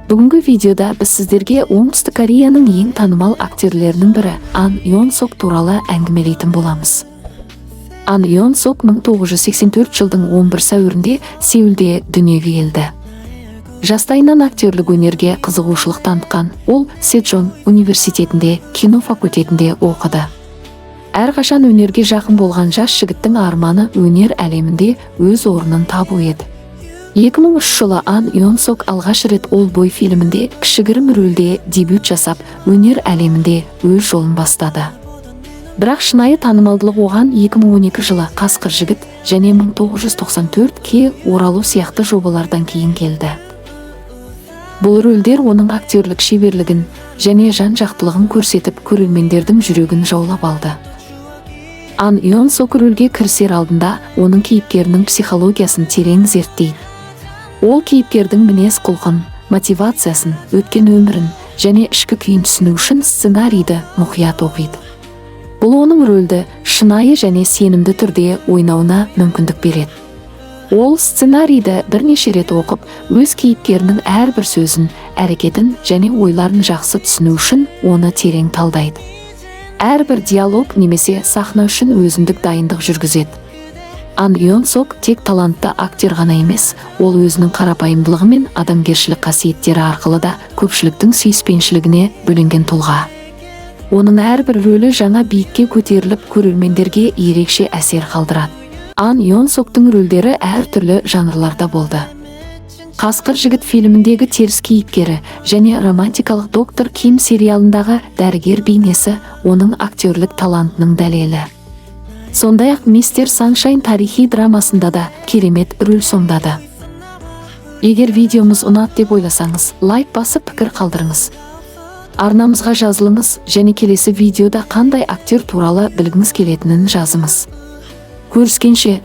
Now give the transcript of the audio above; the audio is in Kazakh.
Бүгінгі видеода біз сіздерге Оңтүстік Кореяның ең танымал актерлерінің бірі Ан Йон Сок туралы әңгімелейтін боламыз. Ан Йон Сок 1984 жылдың 11 сәуірінде Сеулде дүниеге келді. Жастайынан актерлік өнерге қызығушылық танытқан, ол Сэджон университетінде кино факультетінде оқыды. Әрқашан өнерге жақын болған жас жігіттің арманы өнер әлемінде өз орнын табу еді. 2003 жылы Ан Йон Сок алғаш рет Олбой фильмінде кішігірім рөлде дебют жасап, өнер әлемінде өз жолын бастады. Бірақ шынайы танымалдылық оған 2012 жылы Қасқыр жігіт және 1994-ке оралу сияқты жобалардан кейін келді. Бұл рөлдер оның актерлік шеберлігін және жан-жақтылығын көрсетіп, көрермендердің жүрегін жаулап алды. Ан Йон Сок рөлге кірісер алдында оның кейіпкерінің психологиясын терең зерттейді. Ол кейіпкердің мінез құлқын, мотивациясын, өткен өмірін және ішкі күйін түсіну үшін сценарийді мұқият оқиды. Бұл оның рөлді шынайы және сенімді түрде ойнауына мүмкіндік береді. Ол сценарийді бірнеше рет оқып, өз кейіпкерінің әрбір сөзін, әрекетін және ойларын жақсы түсіну үшін оны терең талдайды. Әрбір диалог немесе сахна үшін өзіндік дайындық жүргізеді. Ан Йон Сок тек талантты актер ғана емес, ол өзінің қарапайымдылығы мен адамгершілік қасиеттері арқылы да көпшіліктің сүйіспеншілігіне бөленген тұлға. Оның әрбір рөлі жаңа биікке көтеріліп, көрермендерге ерекше әсер қалдырады. Ан Йон Соктың рөлдері әртүрлі жанрларда болды. Қасқыр жігіт фильміндегі теріс кейіпкері және романтикалық доктор Ким сериалындағы дәрігер бейнесі оның актерлік талантының дәлелі. Сондай-ақ Мистер Саншайн тарихи драмасында да керемет рөл сомдады. Егер видеомыз ұнады деп ойласаңыз, лайк басып пікір қалдырыңыз. Арнамызға жазылыңыз және келесі видеода қандай актер туралы білгіңіз келетінін жазыңыз. Көріскенше.